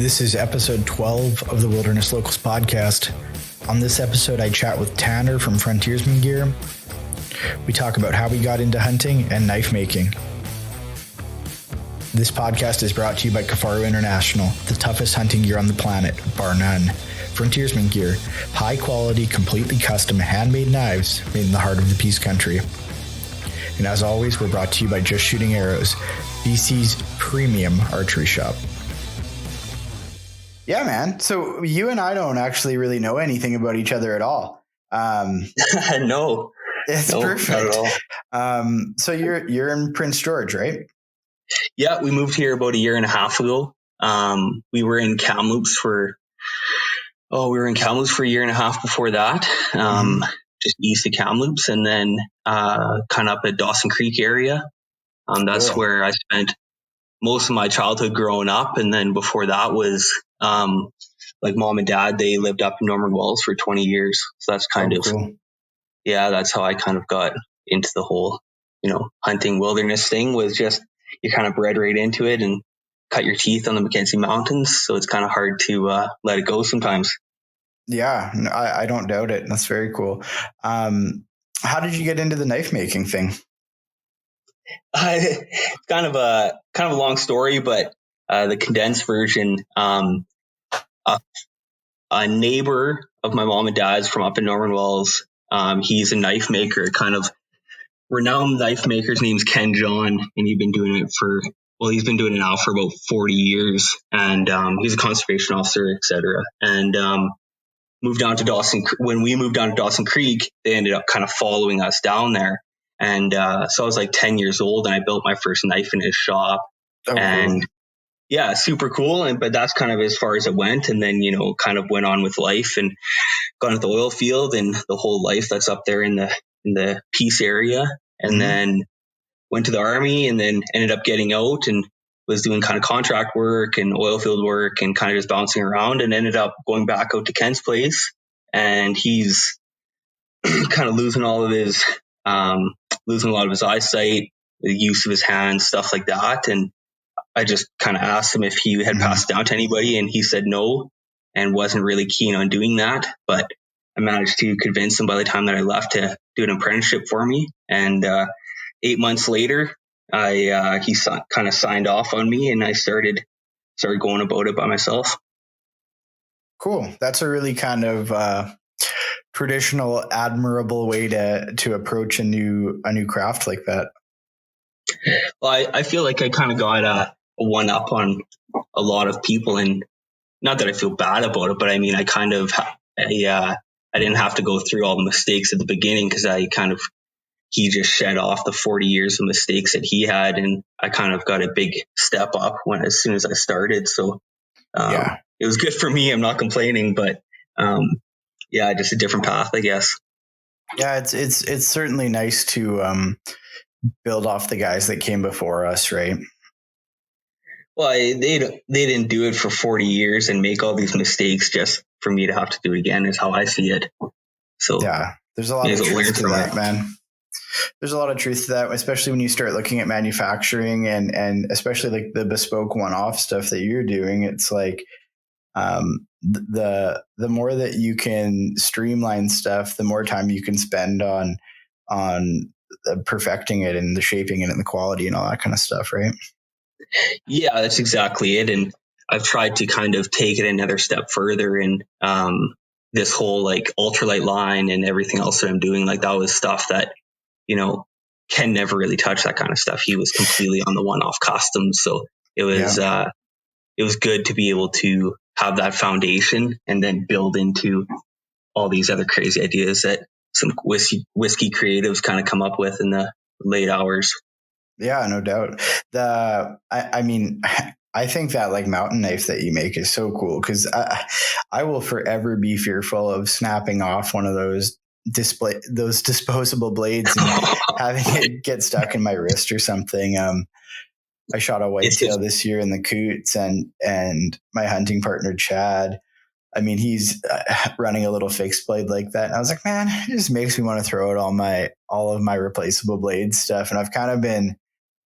This is episode 12 of the Wilderness Locals podcast. On this episode, I chat with Tanner from Frontiersmen Gear. We talk about how we got into hunting and knife making. This podcast is brought to you by Kafaru International, the toughest hunting gear on the planet, bar none. Frontiersmen Gear, high quality, completely custom handmade knives made in the heart of the Peace Country. And as always, we're brought to you by Just Shooting Arrows, BC's premium archery shop. Yeah, man. So you and I don't actually really know anything about each other at all. No. It's perfect. Not at all. So you're in Prince George, right? Yeah, we moved here about a year and a half ago. We were in Kamloops for a year and a half before that. Just east of Kamloops, and then kind of up at Dawson Creek area. That's where I spent most of my childhood growing up, and then before that was like mom and dad. They lived up in Norman Wells for 20 years, so that's kind of cool. Yeah, that's how I kind of got into the whole hunting wilderness thing. Was just you kind of bred right into it and cut your teeth on the Mackenzie Mountains, so it's kind of hard to let it go sometimes. Yeah, I don't doubt it. That's very cool. How did you get into the knife making thing? Kind of a long story, but the condensed version. A neighbor of my mom and dad's from up in Norman Wells. He's a knife maker, kind of renowned knife maker. His name's Ken John, and he's been doing it now for about 40 years. And he's a conservation officer, etc. And moved down to Dawson. When we moved down to Dawson Creek, they ended up kind of following us down there. And so I was like 10 years old, and I built my first knife in his shop. And yeah, super cool. But that's kind of as far as it went. And then, kind of went on with life and got into the oil field and the whole life that's up there in the Peace area. And then went to the Army, and then ended up getting out and was doing kind of contract work and oil field work and kind of just bouncing around, and ended up going back out to Ken's place. And he's kind of losing a lot of his eyesight, the use of his hands, stuff like that. And I just kind of asked him if he had passed it down to anybody, and he said no and wasn't really keen on doing that. But I managed to convince him by the time that I left to do an apprenticeship for me. And 8 months later, he kind of signed off on me, and I started going about it by myself. Cool. That's a really kind of traditional, admirable way to approach a new craft like that. Well, I feel like I kind of got a one up on a lot of people, and not that I feel bad about it, but I mean, I didn't have to go through all the mistakes at the beginning, because he just shed off the 40 years of mistakes that he had, and I kind of got a big step up as soon as I started. So it was good for me. I'm not complaining, but just a different path, I guess. Yeah, it's certainly nice to build off the guys that came before us, right? Well, they didn't do it for 40 years and make all these mistakes just for me to have to do it again, is how I see it. So yeah, there's a lot of truth to that, man. There's a lot of truth to that, especially when you start looking at manufacturing and especially like the bespoke one-off stuff that you're doing. It's like the more that you can streamline stuff, the more time you can spend on perfecting it and the shaping it and the quality and all that kind of stuff, right? Yeah, that's exactly it. And I've tried to kind of take it another step further in this whole like ultralight line and everything else that I'm doing. Like that was stuff that, Ken never really touched that kind of stuff. He was completely on the one-off customs. So it was good to be able to have that foundation and then build into all these other crazy ideas that some whiskey creatives kind of come up with in the late hours. Yeah, no doubt. I mean, I think that like mountain knife that you make is so cool, because I will forever be fearful of snapping off one of those disposable blades and having it get stuck in my wrist or something. I shot a whitetail this year in the Coots, and my hunting partner Chad, I mean, he's running a little fixed blade like that. And I was like, man, it just makes me want to throw out all of my replaceable blade stuff. And I've kind of been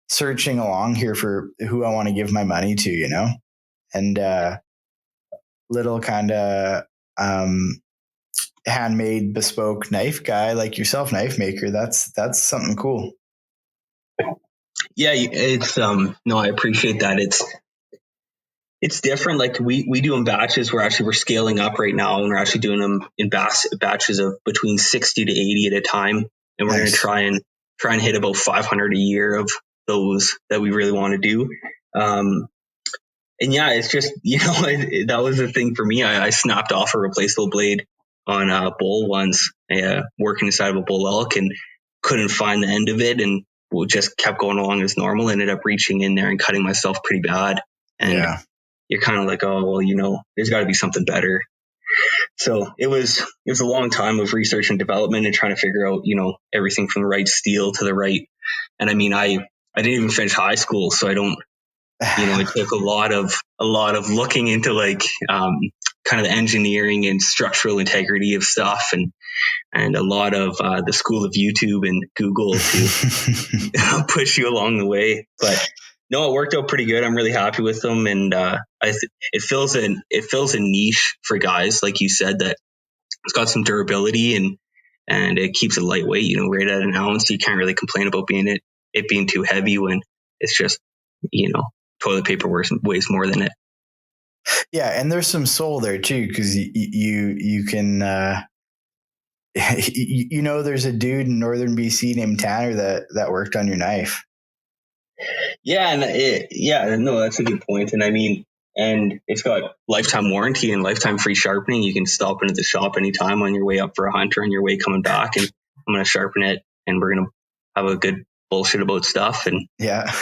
searching along here for who I want to give my money to, and little kind of handmade bespoke knife guy like yourself, knife maker, that's something cool. Yeah, it's no, I appreciate that. It's different. Like we do in batches. We're scaling up right now, and we're actually doing them in batches of between 60 to 80 at a time. And we're going to Nice. try and hit about 500 a year of those that we really want to do. And yeah, it's just, that was the thing for me. I snapped off a replaceable blade on a bull once, working inside of a bull elk, and couldn't find the end of it, and just kept going along as normal. Ended up reaching in there and cutting myself pretty bad. And Yeah. you're kind of like, oh, well, there's got to be something better. So it was a long time of research and development and trying to figure out, everything from the right steel to the right. And I mean, I didn't even finish high school, so I don't, it took a lot of looking into like kind of the engineering and structural integrity of stuff, and a lot of the school of YouTube and Google to push you along the way. But no, it worked out pretty good. I'm really happy with them, and it fills a niche for guys like you said, that it's got some durability, and it keeps it lightweight. Right at an ounce, you can't really complain about it being too heavy when it's just toilet paper weighs more than it. Yeah, and there's some soul there too, because you can there's a dude in northern BC named Tanner that worked on your knife. Yeah, and no, that's a good point. And I mean, and it's got lifetime warranty and lifetime free sharpening. You can stop into the shop anytime on your way up for a hunt or on your way coming back, and I'm going to sharpen it, and we're going to have a good bullshit about stuff. And yeah,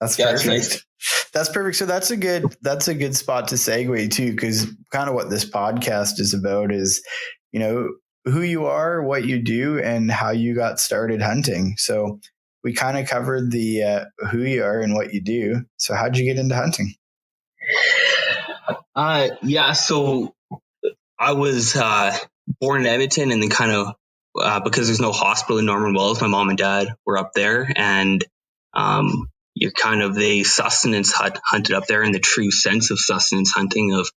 that's yeah, perfect. Nice. That's perfect. So that's a good spot to segue to, because kind of what this podcast is about is, who you are, what you do, and how you got started hunting. So we kind of covered the who you are and what you do. So how'd you get into hunting? Yeah, so I was born in Edmonton, and then kind of because there's no hospital in Norman Wells, my mom and dad were up there, and they sustenance hunted up there in the true sense of sustenance hunting, of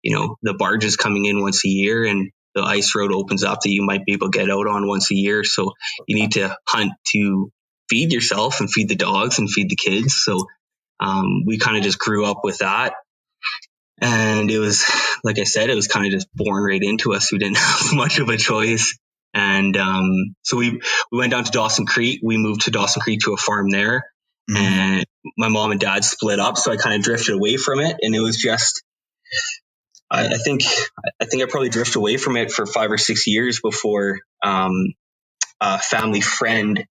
the barges coming in once a year, and the ice road opens up that you might be able to get out on once a year. So you need to hunt to feed yourself and feed the dogs and feed the kids. So we kind of just grew up with that. And it was, like I said, it was kind of just born right into us. We didn't have much of a choice. And so we went down to Dawson Creek. We moved to Dawson Creek to a farm there. Mm-hmm. And my mom and dad split up. So I kind of drifted away from it. And it was just, I think I probably drifted away from it for 5 or 6 years before a family friend,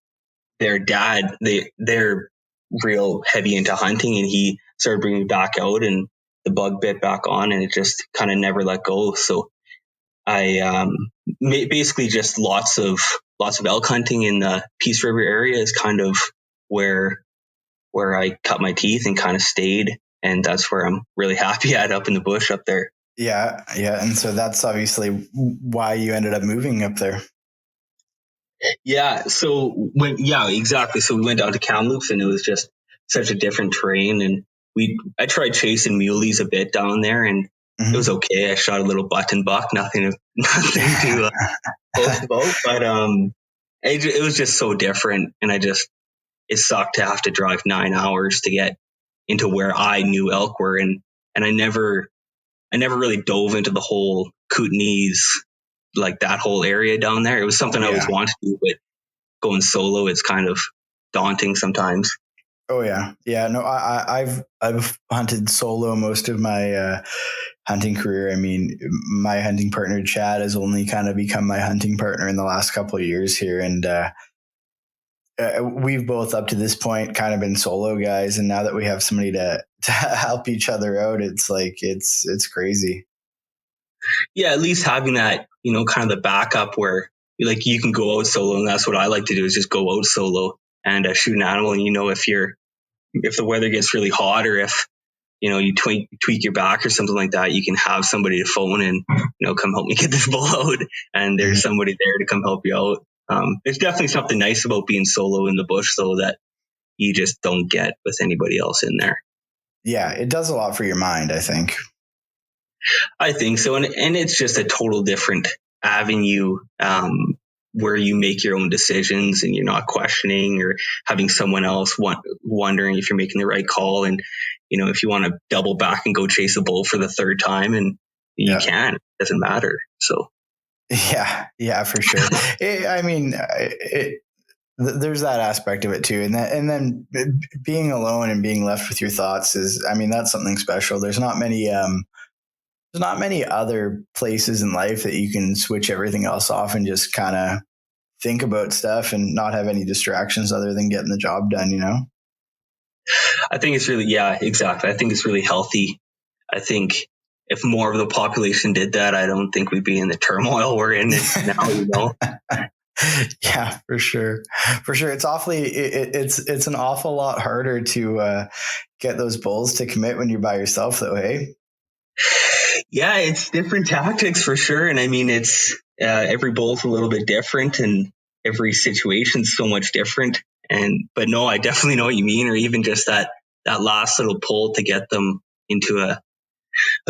their dad, they're real heavy into hunting, and he started bringing me back out, and the bug bit back on, and it just kind of never let go. So I basically just lots of elk hunting in the Peace River area is kind of where I cut my teeth and kind of stayed, and that's where I'm really happy at, up in the bush up there. Yeah, and so that's obviously why you ended up moving up there. Yeah, exactly. So we went down to Kamloops, and it was just such a different terrain, and I tried chasing muleys a bit down there, and mm-hmm. It was okay. I shot a little button buck, nothing to boast about, but it was just so different, and it sucked to have to drive 9 hours to get into where I knew elk were, and I never really dove into the whole Kootenays, like that whole area down there. It was something I always wanted to do, but going solo, it's kind of daunting sometimes. Oh yeah. No, I've hunted solo most of my hunting career. I mean, my hunting partner Chad has only kind of become my hunting partner in the last couple of years here, and we've both up to this point kind of been solo guys, and now that we have somebody to help each other out, it's like it's crazy. Yeah, at least having that, kind of the backup where like you can go out solo, and that's what I like to do, is just go out solo and shoot an animal. And if the weather gets really hot, or if you tweak your back or something like that, you can have somebody to phone and come help me get this bull out, and there's somebody there to come help you out. There's definitely something nice about being solo in the bush, though, that you just don't get with anybody else in there. Yeah, it does a lot for your mind, I think. I think so. And it's just a total different avenue, where you make your own decisions and you're not questioning or having someone else wondering if you're making the right call. And, if you want to double back and go chase a bull for the third time, and you can, it doesn't matter. So. Yeah, for sure. There's that aspect of it too. And then being alone and being left with your thoughts that's something special. There's not many other places in life that you can switch everything else off and just kind of think about stuff and not have any distractions other than getting the job done. I think it's really, yeah, exactly. I think it's really healthy. I think if more of the population did that, I don't think we'd be in the turmoil we're in now. Yeah, for sure. It's an awful lot harder to get those bulls to commit when you're by yourself, though. Hey. Yeah, it's different tactics for sure. And it's every bull's a little bit different and every situation's so much different. But no, I definitely know what you mean. Or even just that last little pull to get them into a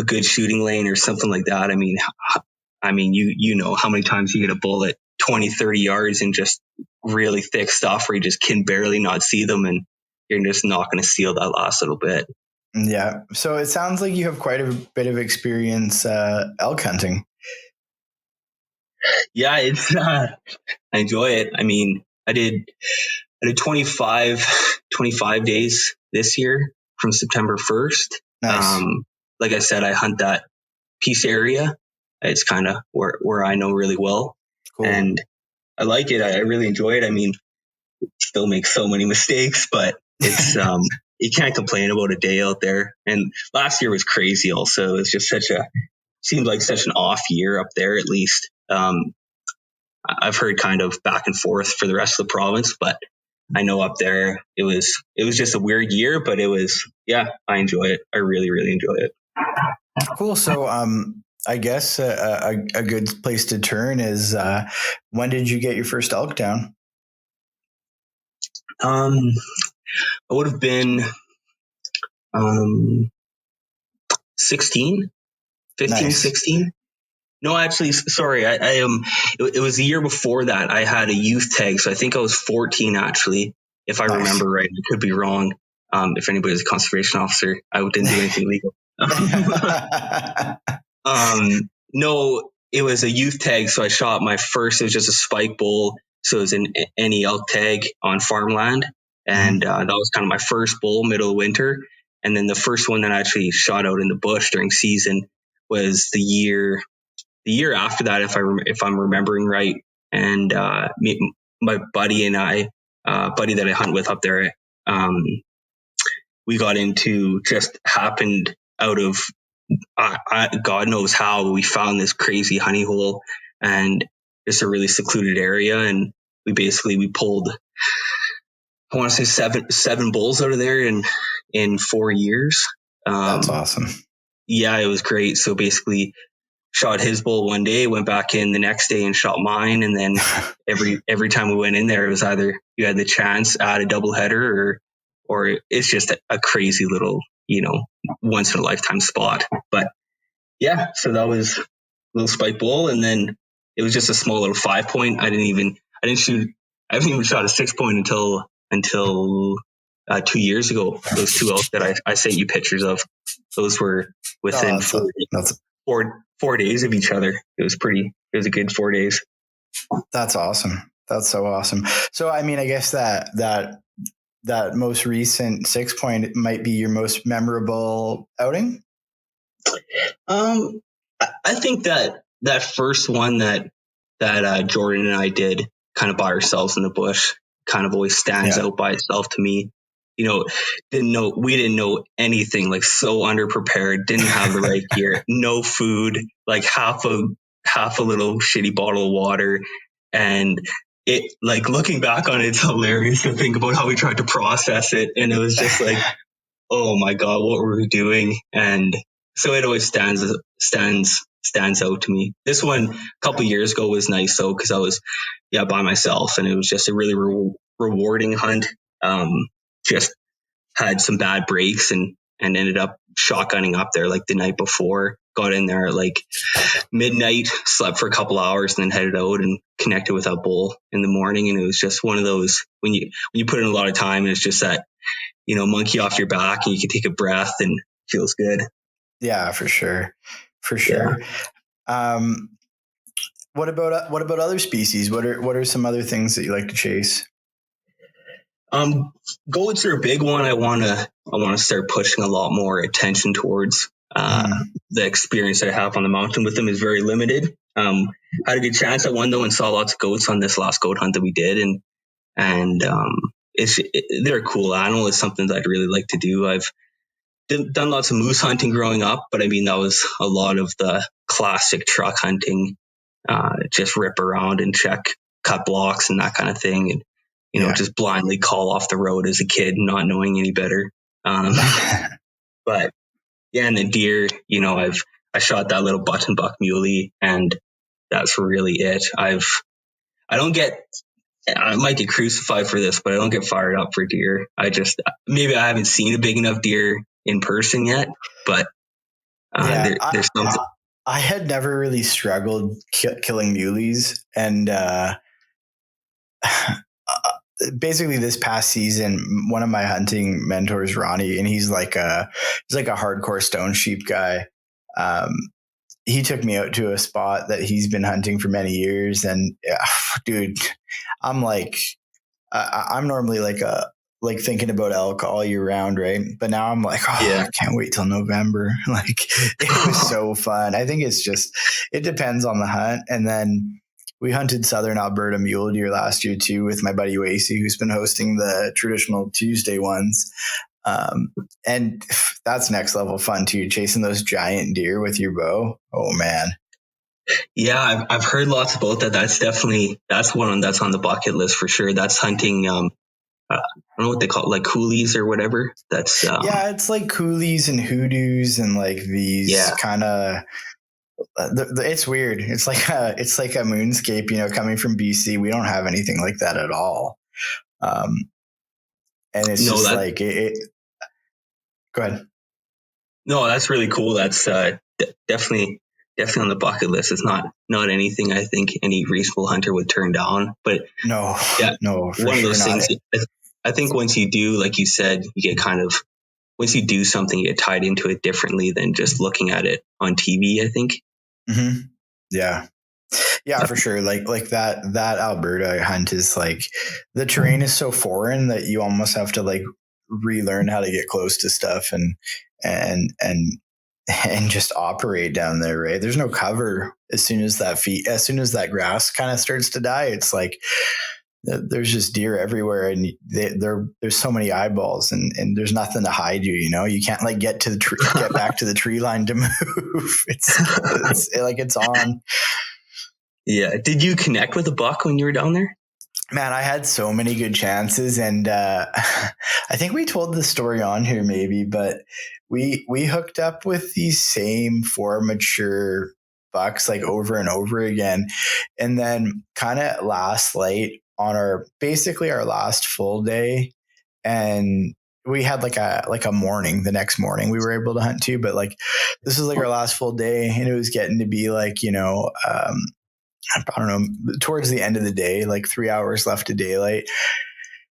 good shooting lane or something like that. You know how many times you get a bull at 20, 30 yards and just really thick stuff where you just can barely not see them, and you're just not going to steal that last little bit. Yeah. So it sounds like you have quite a bit of experience elk hunting. Yeah, I enjoy it. I did 25 days this year from September 1st. Nice. Like I said, I hunt that Peace area. It's kind of where I know really well. Cool. And I like it. I really enjoy it. Still make so many mistakes, but it's you can't complain about a day out there. And last year was crazy also. It was just seemed like such an off year up there, at least. I've heard kind of back and forth for the rest of the province, but I know up there it was just a weird year, but it was, yeah, I enjoy it. I really, really enjoy it. Cool. So I guess a good place to turn is when did you get your first elk down? I would have been 15, nice. 16. No, actually, sorry. It was the year before that. I had a youth tag, so I think I was 14 actually, if I remember right. I could be wrong. If anybody's a conservation officer, I didn't do anything legal. No, it was a youth tag, so I shot my first. It was just a spike bull, so it was an any elk tag on farmland, and that was kind of my first bull, middle of winter. And then the first one that I actually shot out in the bush during season was the year after that, if I'm remembering right. And my buddy and I, buddy that I hunt with up there, we got into, just happened out of God knows how, we found this crazy honey hole and just a really secluded area, and we pulled, I want to say seven bulls out of there in 4 years. That's awesome. Yeah, it was great. So basically shot his bull one day, went back in the next day and shot mine. And then every time we went in there, it was either you had the chance at a double header or it's just a crazy little, once in a lifetime spot. But yeah, so that was a little spike bull. And then it was just a small little 5-point. I haven't even shot a 6-point until 2 years ago. Those two elk that I sent you pictures of, those were within 4 days of each other. It was a good 4 days. That's awesome. That's so awesome. So, I guess that most recent 6-point might be your most memorable outing. I think that first one that Jordan and I did kind of by ourselves in the bush kind of always stands out by itself to me. We didn't know anything, like so underprepared, didn't have the right gear, no food, like half a little shitty bottle of water. And it, like, looking back on it, it's hilarious to think about how we tried to process it. And it was just like, oh my God, what were we doing? And so it always stands out to me. This one a couple of years ago was nice though, because I was by myself, and it was just a really rewarding hunt. Just had some bad breaks, and and ended up shotgunning up there like the night before. Got in there at like midnight, slept for a couple hours, and then headed out and connected with that bull in the morning. And it was just one of those when you put in a lot of time, and it's just that, monkey off your back, and you can take a breath and it feels good. Yeah, for sure. Yeah. What about other species? What are some other things that you like to chase? Goats are a big one. I want to start pushing a lot more attention towards. The experience that I have on the mountain with them is very limited. Had a good chance at one though, and saw lots of goats on this last goat hunt that we did, and they're a cool animal. It's something that I'd really like to do. I've done lots of moose hunting growing up, but I mean that was a lot of the classic truck hunting, just rip around and check cut blocks and that kind of thing, and just blindly call off the road as a kid, not knowing any better. But yeah, and the deer, I shot that little button buck muley, and that's really it. I might get crucified for this, but I don't get fired up for deer. Maybe I haven't seen a big enough deer in person yet, but there's something. I had never really struggled killing muleys, and basically this past season, one of my hunting mentors, Ronnie, and he's like a hardcore stone sheep guy. He took me out to a spot that he's been hunting for many years, and dude, I'm like, I'm normally like thinking about elk all year round, right? But now I'm like, I can't wait till November. Like, it was so fun. I think it depends on the hunt, and then we hunted southern Alberta mule deer last year too with my buddy Wasey, who's been hosting the traditional Tuesday ones. And that's next level fun too, chasing those giant deer with your bow. Oh man. Yeah, I've heard lots about that. That's one that's on the bucket list for sure. That's hunting. I don't know what they call it, like coolies or whatever. That's it's like coolies and hoodoos and like these kind of. It's weird. It's like a moonscape, coming from BC. We don't have anything like that at all. And it's just like it. Go ahead. No, that's really cool. That's definitely on the bucket list. It's not anything I think any reasonable hunter would turn down. But no, one of those things. I think once you do, like you said, you get once you do something, you get tied into it differently than just looking at it on TV, I think. Mm-hmm. Yeah, for sure. Like that Alberta hunt is like, the terrain is so foreign that you almost have to like relearn how to get close to stuff and just operate down there, right? There's no cover. As soon as that grass kind of starts to die, it's like there's just deer everywhere, and there's so many eyeballs, and there's nothing to hide you. You can't like get back to the tree line to move. It's like it's on. Yeah. Did you connect with a buck when you were down there? Man, I had so many good chances, and I think we told the story on here maybe, but we hooked up with these same 4 mature bucks like over and over again, and then kind of last light on our last full day, and we had like a morning. The next morning we were able to hunt too, but like this was like our last full day, and it was getting to be like I don't know, towards the end of the day, like 3 hours left of daylight.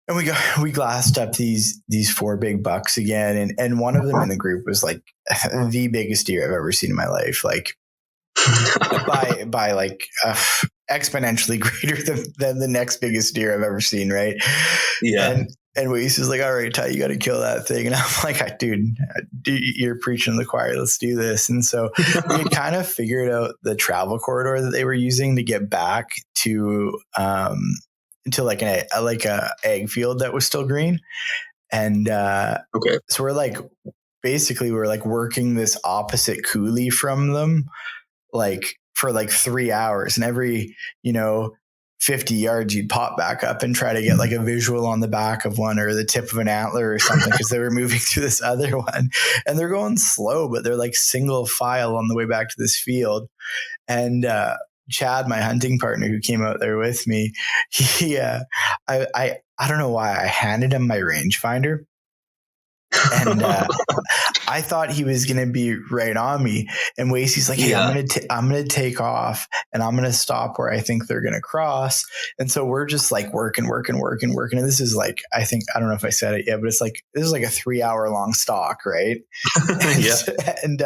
And we glassed up these 4 big bucks again. And one of them in the group was like the biggest deer I've ever seen in my life. Like by like exponentially greater than the next biggest deer I've ever seen. Right. Yeah. And Weiss is like, all right, Ty, you got to kill that thing. And I'm like, dude, you're preaching to the choir. Let's do this. And so we had kind of figured out the travel corridor that they were using to get back to like a egg field that was still green. And so we're like working this opposite coulee from them, like for like 3 hours, and every 50 yards you'd pop back up and try to get like a visual on the back of one or the tip of an antler or something, because they were moving through this other one, and they're going slow, but they're like single file on the way back to this field. And Chad, my hunting partner who came out there with me, I don't know why I handed him my rangefinder, And I thought he was going to be right on me. And Wasey's like, hey, I'm going to take off and I'm going to stop where I think they're going to cross. And so we're just like working. And this is like, I don't know if I said it yet, but this is like a 3-hour long stalk, right? And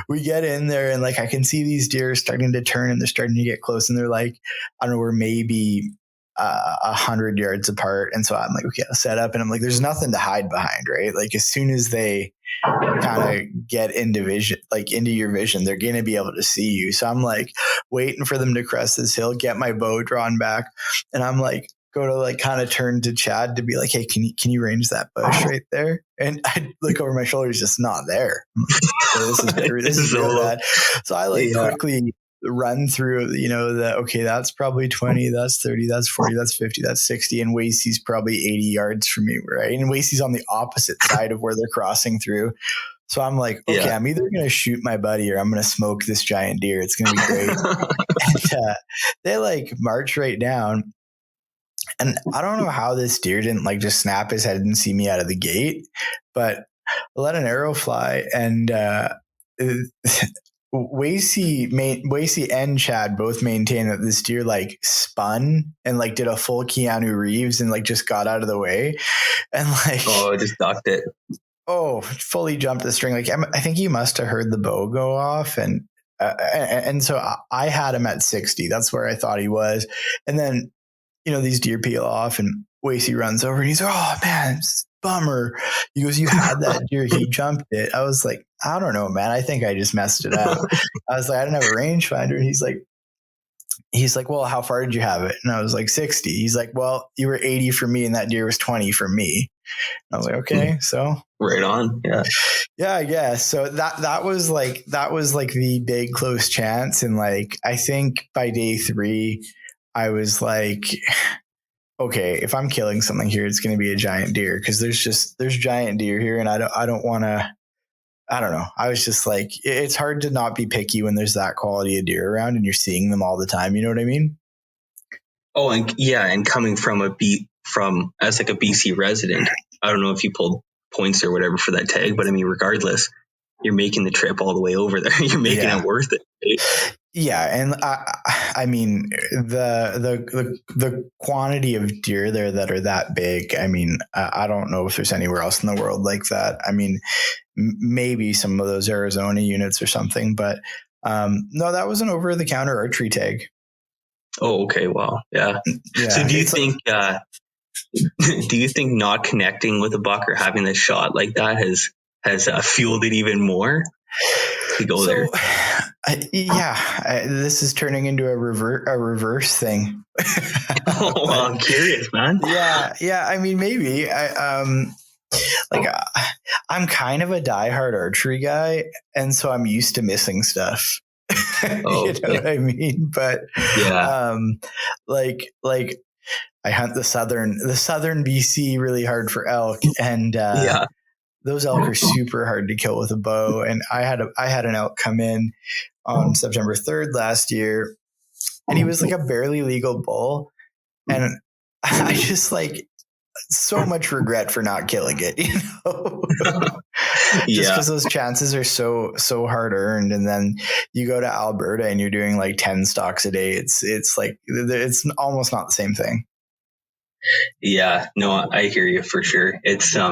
we get in there and like, I can see these deer starting to turn and they're starting to get close and they're like, I don't know, we're maybe 100 yards apart. And so I'm like, okay, I'll set up. And I'm like, there's nothing to hide behind, right? Like as soon as they kind of get into vision, like into your vision, they're going to be able to see you. So I'm like waiting for them to crest this hill, get my bow drawn back. And I'm like, go to like kind of turn to Chad to be like, hey, can you range that bush right there? And I look over my shoulder, he's just not there. I'm like, okay, this is real bad. So I like quickly run through, okay, that's probably 20, that's 30, that's 40, that's 50, that's 60. And Wasey's probably 80 yards from me, right? And Wasey's on the opposite side of where they're crossing through. So I'm like, okay, I'm either going to shoot my buddy or I'm going to smoke this giant deer. It's going to be great. And they like march right down. And I don't know how this deer didn't like just snap his head and see me out of the gate, but I let an arrow fly and Wasey and Chad both maintain that this deer like spun and like did a full Keanu Reeves and like just got out of the way and like just ducked it. Fully jumped the string. Like I think he must have heard the bow go off and so I had him at 60. That's where I thought he was. And then these deer peel off and Wasey runs over and he's like, oh man, bummer. He goes, you had that deer, he jumped it. I was like, I don't know, man. I think I just messed it up. I was like, I didn't have a rangefinder. And he's like, well, how far did you have it? And I was like, 60. He's like, well, you were 80 for me and that deer was 20 for me. And I was like, okay, so right on. Yeah, I guess. So that was like the big close chance. And like, I think by day 3, I was like, okay, if I'm killing something here, it's going to be a giant deer because there's giant deer here. And I don't want to, I don't know. I was just like, it's hard to not be picky when there's that quality of deer around and you're seeing them all the time. You know what I mean? Oh, and coming from as like a BC resident, I don't know if you pulled points or whatever for that tag, but I mean, regardless, you're making the trip all the way over there. You're making it worth it. Right? Yeah, and I mean the quantity of deer there that are that big. I mean, I don't know if there's anywhere else in the world like that. I mean, maybe some of those Arizona units or something, but no, that was an over-the-counter archery tag. Oh, okay, wow, yeah. So do you think not connecting with a buck or having a shot like that has fueled it even more to go there? This is turning into a reverse thing. I'm curious, man. Yeah. I mean, maybe I'm kind of a diehard archery guy, and so I'm used to missing stuff. You know what I mean? But like I hunt the southern BC really hard for elk, and those elk are super hard to kill with a bow. And I had an elk come in on September 3rd last year, and he was like a barely legal bull. And I just like so much regret for not killing it, just because those chances are so hard earned. And then you go to Alberta and you're doing like 10 stalks a day. It's like, it's almost not the same thing. Yeah, no, I hear you for sure. It's, I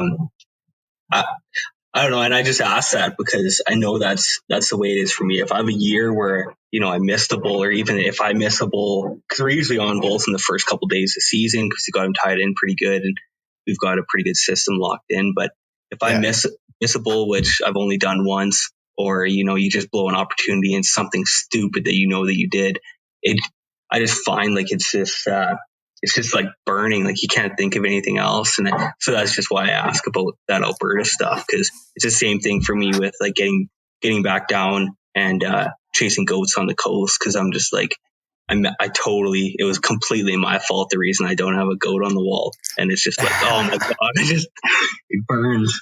don't know. And I just asked that because I know that's the way it is for me. If I have a year where, I missed a bull, or even if I miss a bull, because we're usually on bulls in the first couple of days of the season because we got them tied in pretty good and we've got a pretty good system locked in. But if I miss a bull, which I've only done once, or, you just blow an opportunity and something stupid that that you did, I just find like it's just like burning, like you can't think of anything else. And so that's just why I ask about that Alberta stuff, because it's the same thing for me with like getting back down and chasing goats on the coast, because I'm just like, it was completely my fault, the reason I don't have a goat on the wall. And it's just like, oh my God, it burns.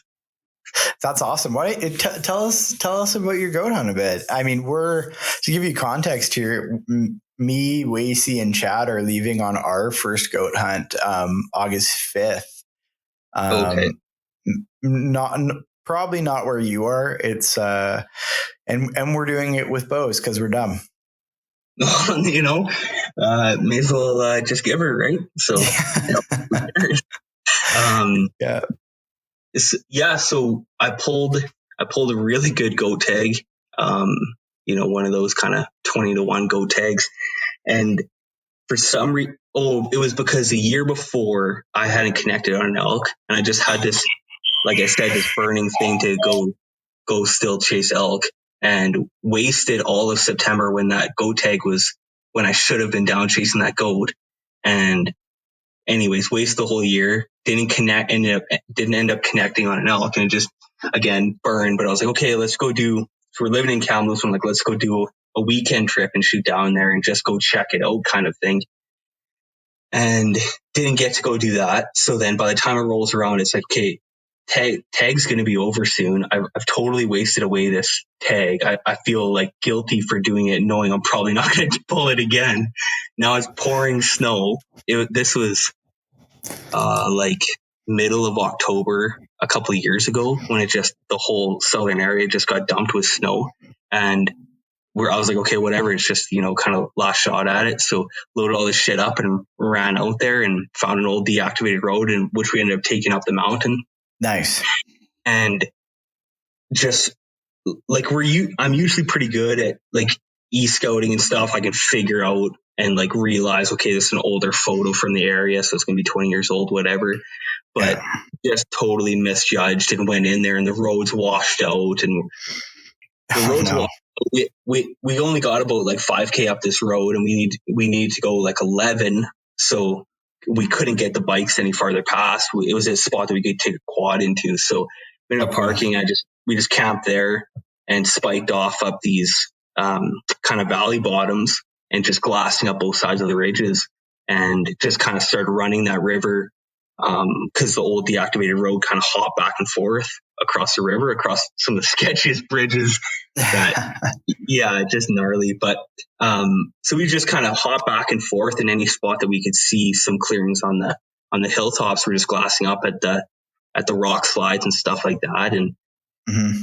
That's awesome. Why tell us about your goat hunt a bit. I mean, to give you context here, me, Wasey, and Chad are leaving on our first goat hunt August 5th. Okay. probably not where you are. It's and we're doing it with bows because we're dumb. May as well just give her, right? So, Yeah. So I pulled a really good goat tag, one of those kind of 20-1 goat tags. And for some reason, it was because the year before I hadn't connected on an elk, and I just had this, like I said, this burning thing to go still chase elk, and wasted all of September when that goat tag was, when I should have been down chasing that goat. And anyways, waste the whole year, didn't end up connecting on an elk, and it just, again, burned. But I was like, okay, let's go do, so we're living in Kamloops, I'm like, let's go do a weekend trip and shoot down there and just go check it out kind of thing. And didn't get to go do that. So then by the time it rolls around, it's like, okay, tag's going to be over soon. I've totally wasted away this tag. I feel like guilty for doing it, knowing I'm probably not going to pull it again. Now it's pouring snow. This was like middle of October a couple of years ago, when the whole southern area just got dumped with snow. And I was like, okay, whatever. It's just, kind of last shot at it. So loaded all this shit up and ran out there and found an old deactivated road, in which we ended up taking up the mountain. Nice. And just like I'm usually pretty good at like e-scouting and stuff. I can figure out and like realize, okay, this is an older photo from the area, so it's going to be 20 years old, whatever. But just totally misjudged and went in there, and the roads washed out, and the roads washed out. We only got about like 5K up this road, and we need to go like 11. So we couldn't get the bikes any farther past. It was a spot that we could take a quad into. So we ended up parking. We just camped there and spiked off up these kind of valley bottoms and just glassing up both sides of the ridges, and just kind of started running that river, because the old deactivated road kind of hopped back and forth across the river, across some of the sketchiest bridges that, yeah, just gnarly. But so we just kind of hopped back and forth in any spot that we could see some clearings on the hilltops. We're just glassing up at the rock slides and stuff like that. And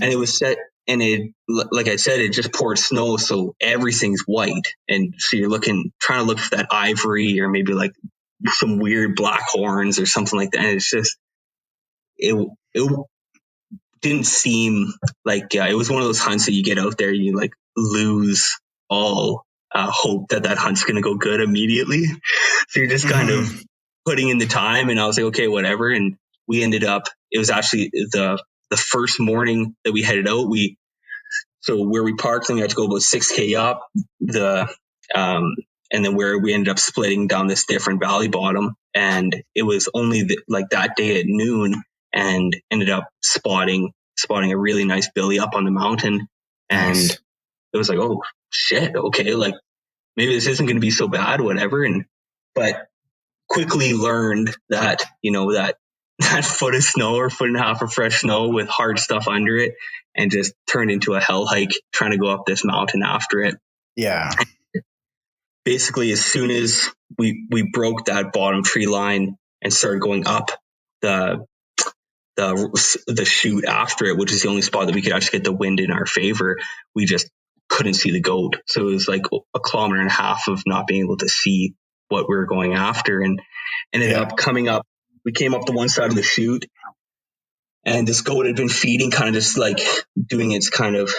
it was set, and it, like I said, it just poured snow, so everything's white. And so you're trying to look for that ivory, or maybe like some weird black horns or something like that. And it's just, it didn't seem like, it was one of those hunts that you get out there, you like lose all hope that hunt's going to go good immediately. So you're just kind of putting in the time. And I was like, okay, whatever. And we ended up, it was actually the first morning that we headed out. So where we parked, then we had to go about 6K up and then where we ended up splitting down this different valley bottom. And it was only like that day at noon, and ended up spotting a really nice billy up on the mountain. And it was like, oh shit, okay, like maybe this isn't going to be so bad, whatever. But quickly learned that, that foot of snow or foot and a half of fresh snow with hard stuff under it, and just turned into a hell hike trying to go up this mountain after it. Yeah. Basically, as soon as we broke that bottom tree line and started going up the chute after it, which is the only spot that we could actually get the wind in our favor, we just couldn't see the goat. So it was like a kilometer and a half of not being able to see what we were going after, and ended up coming up. We came up the one side of the chute, and this goat had been feeding, kind of just like doing its kind of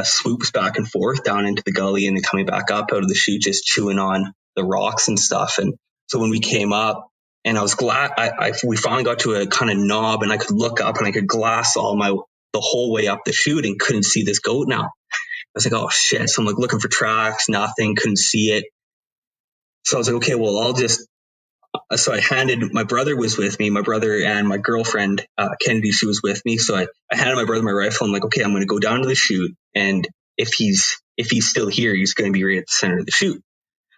swoops back and forth down into the gully, and then coming back up out of the chute, just chewing on the rocks and stuff. And so when we came up, and I was glad we finally got to a kind of knob, and I could look up and I could glass the whole way up the chute, and couldn't see this goat now. I was like, oh shit. So I'm like looking for tracks, nothing, couldn't see it. So I was like, okay, well, so I my brother was with me, my brother and my girlfriend, Kennedy, she was with me. So I handed my brother my rifle. I'm like, okay, I'm going to go down to the chute. And if he's still here, he's going to be right at the center of the chute.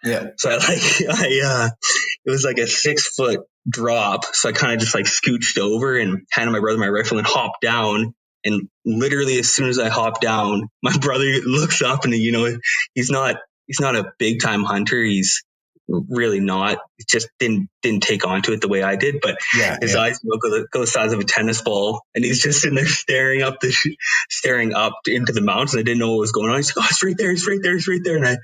Yeah. So it was like a 6-foot drop. So I kind of just like scooched over and handed my brother my rifle and hopped down. And literally as soon as I hopped down, my brother looks up, and he's not a big time hunter. He's really not. It just didn't take onto it the way I did. But his eyes go the size of a tennis ball, and he's just in there staring up into the mountains. I didn't know what was going on. He's like, "Oh, it's right there! It's right there! It's right there!" And I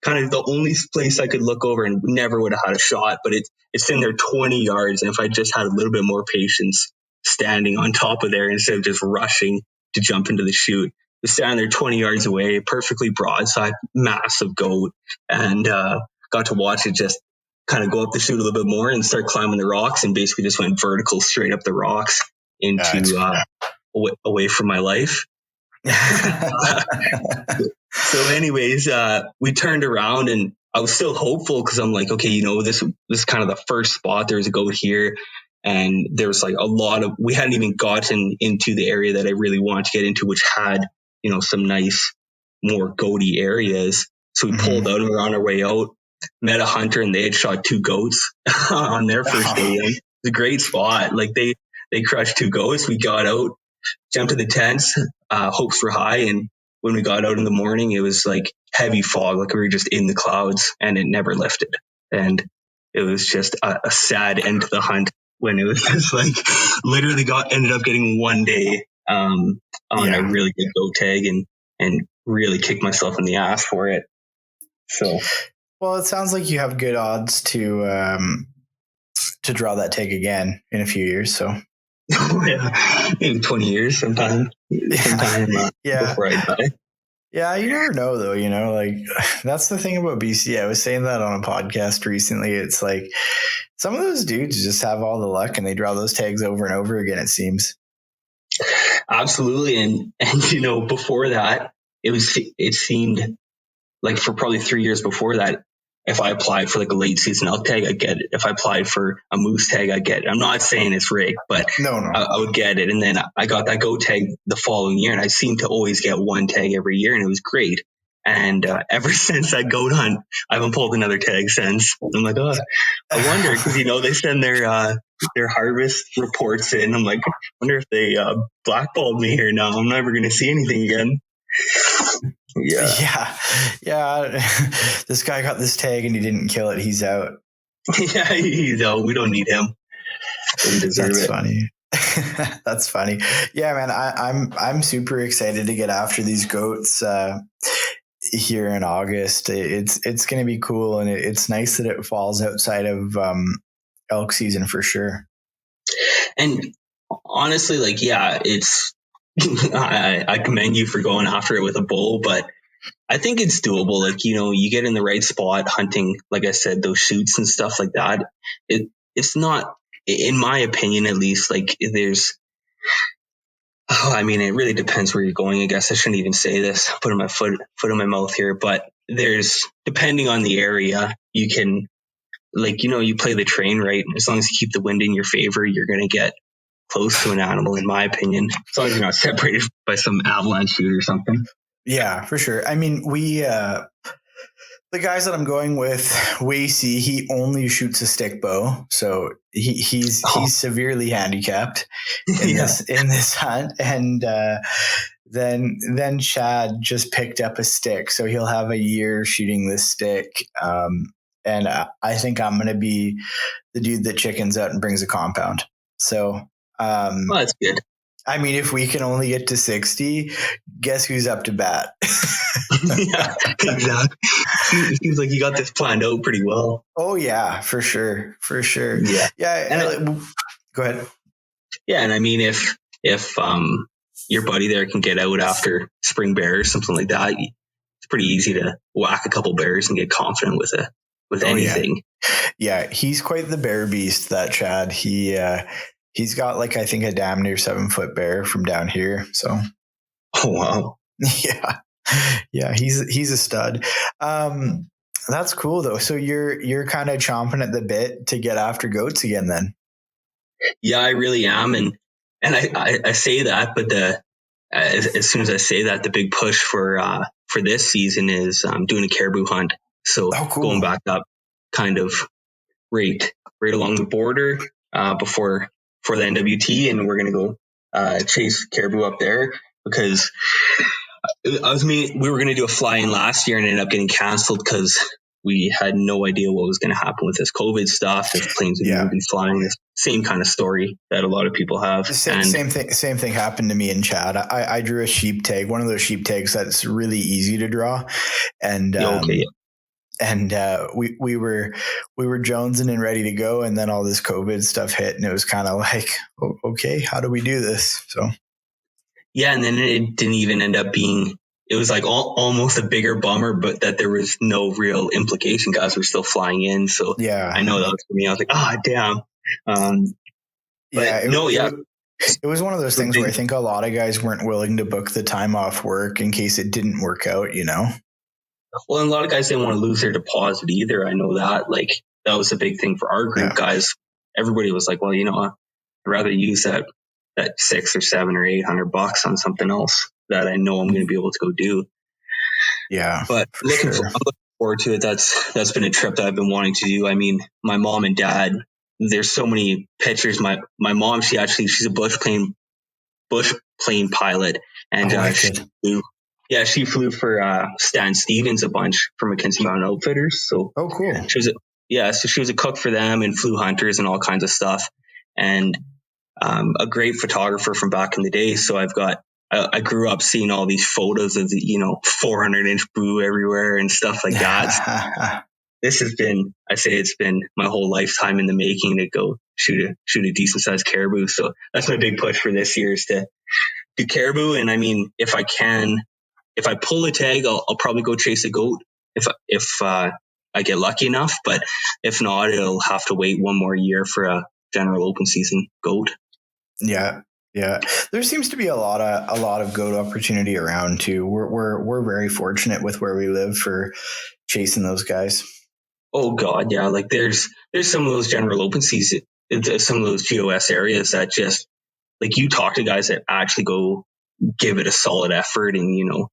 kind of the only place I could look over, and never would have had a shot. But it's in there 20 yards, and if I just had a little bit more patience, standing on top of there instead of just rushing to jump into the chute. Was standing there 20 yards away, perfectly broadside, massive goat, and got to watch it just kind of go up the chute a little bit more and start climbing the rocks, and basically just went vertical straight up the rocks into away from my life. So anyways, we turned around, and I was still hopeful because I'm like, okay, this is kind of the first spot. There's a goat here. And there was like we hadn't even gotten into the area that I really wanted to get into, which had, some nice, more goaty areas. So we pulled out, and we were on our way out, met a hunter, and they had shot 2 goats on their first day in. It was a great spot. Like they crushed 2 goats. We got out, jumped to the tents, hopes were high. And when we got out in the morning, it was like heavy fog, like we were just in the clouds, and it never lifted. And it was just a sad end to the hunt, when it was just like literally ended up getting 1 day on a really good goat tag, and really kicked myself in the ass for it. So, well, it sounds like you have good odds to draw that tag again in a few years. So, maybe 20 years sometime before I die. Yeah, you never know though, like that's the thing about BC. I was saying that on a podcast recently. It's like some of those dudes just have all the luck, and they draw those tags over and over again, it seems. Absolutely. And before that, it seemed like for probably 3 years before that, if I applied for like a late season elk tag, I get it. If I applied for a moose tag, I get it. I'm not saying it's rigged, but no. I would get it. And then I got that goat tag the following year, and I seemed to always get 1 tag every year, and it was great. And ever since that goat hunt, I haven't pulled another tag since. I'm like, I wonder, because they send their harvest reports in. I'm like, I wonder if they blackballed me here now. I'm never going to see anything again. Yeah. This guy got this tag and he didn't kill it. He's out. Yeah, he's out. We don't need him. Didn't deserve That's it. funny. That's funny. Yeah, man. I'm super excited to get after these goats here in August. It's going to be cool, and it's nice that it falls outside of elk season for sure. And honestly, it's. I commend you for going after it with a bow, but I think it's doable. Like, you get in the right spot hunting, like I said, those shoots and stuff like that. It's not, in my opinion, at least, like it really depends where you're going. I guess I shouldn't even say this, putting my foot in my mouth here, but depending on the area, you can, you play the train right. As long as you keep the wind in your favor, you're going to get close to an animal, in my opinion, as long as you're not separated by some avalanche chute or something. Yeah, for sure. I mean, we the guys that I'm going with, Wasey, he only shoots a stick bow, so he's severely handicapped in this hunt. And then Chad just picked up a stick, so he'll have a year shooting this stick. And I think I'm going to be the dude that chickens out and brings a compound. So. Well, that's good. I mean, if we can only get to 60, guess who's up to bat? Yeah, exactly. It seems like you got this planned out pretty well. Oh yeah, for sure. Yeah. Go ahead. Yeah, and I mean, if your buddy there can get out after spring bear or something like that, it's pretty easy to whack a couple bears and get confident with anything. Yeah, he's quite the bear beast, that Chad. He's got I think a damn near 7-foot bear from down here. So, oh wow, yeah, he's a stud. That's cool though. So you're kind of chomping at the bit to get after goats again, then? Yeah, I really am, and I say that, but as soon as I say that, the big push for this season is doing a caribou hunt. So cool. Going back up, kind of right along the border before the NWT, and we're going to go chase caribou up there, because we were going to do a fly-in last year and ended up getting canceled because we had no idea what was going to happen with this COVID stuff, if planes would even be flying. This same kind of story that a lot of people have. Same thing happened to me in Chad. I drew a sheep tag, one of those sheep tags that's really easy to draw, and we were jonesing and ready to go, and then all this COVID stuff hit, and it was kind of like, okay, how do we do this? So yeah, and then it didn't even end up being. It was like almost a bigger bummer, but that there was no real implication. Guys were still flying in, so I know that was for me. I was like, damn. It was one of those things where I think a lot of guys weren't willing to book the time off work in case it didn't work out, you know? Well, and a lot of guys didn't want to lose their deposit either. I know that. Like, that was a big thing for our group, guys. Everybody was like, well, I'd rather use that $600 or $700 or $800 on something else that I know I'm going to be able to go do. Yeah. But I'm looking forward to it. That's been a trip that I've been wanting to do. I mean, my mom and dad, there's so many pictures. My mom, she's a bush plane pilot, and she flew for Stan Stevens a bunch for McKinsey Mountain Outfitters. So cool. She was a cook for them and flew hunters and all kinds of stuff, and a great photographer from back in the day. So I grew up seeing all these photos of the 400-inch boo everywhere and stuff like that. This has been, it's been my whole lifetime in the making to go shoot a decent sized caribou. So that's my big push for this year, is to do caribou. And I mean, if I pull a tag, I'll probably go chase a goat if I get lucky enough. But if not, it'll have to wait one more year for a general open season goat. Yeah. Yeah. There seems to be a lot of goat opportunity around too. We're very fortunate with where we live for chasing those guys. Oh God. Yeah. Like there's some of those general open season, some of those GOS areas that just, like, you talk to guys that actually go give it a solid effort and,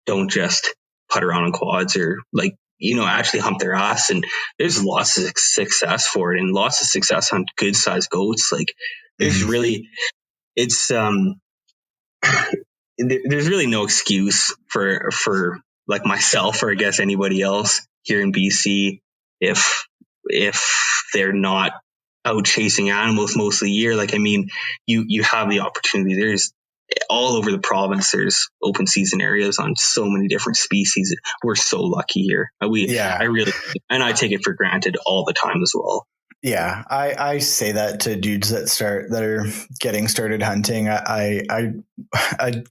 don't just put around on quads or actually hump their ass. And there's lots of success for it and lots of success on good sized goats. Like there's really, it's, there's really no excuse for like myself, or I guess anybody else here in BC, if they're not out chasing animals most of the year. Like, I mean, you have the opportunity. There's all over the province, there's open season areas on so many different species. We're so lucky here. I really, and I take it for granted all the time as well. Yeah, I say that to dudes that are getting started hunting. A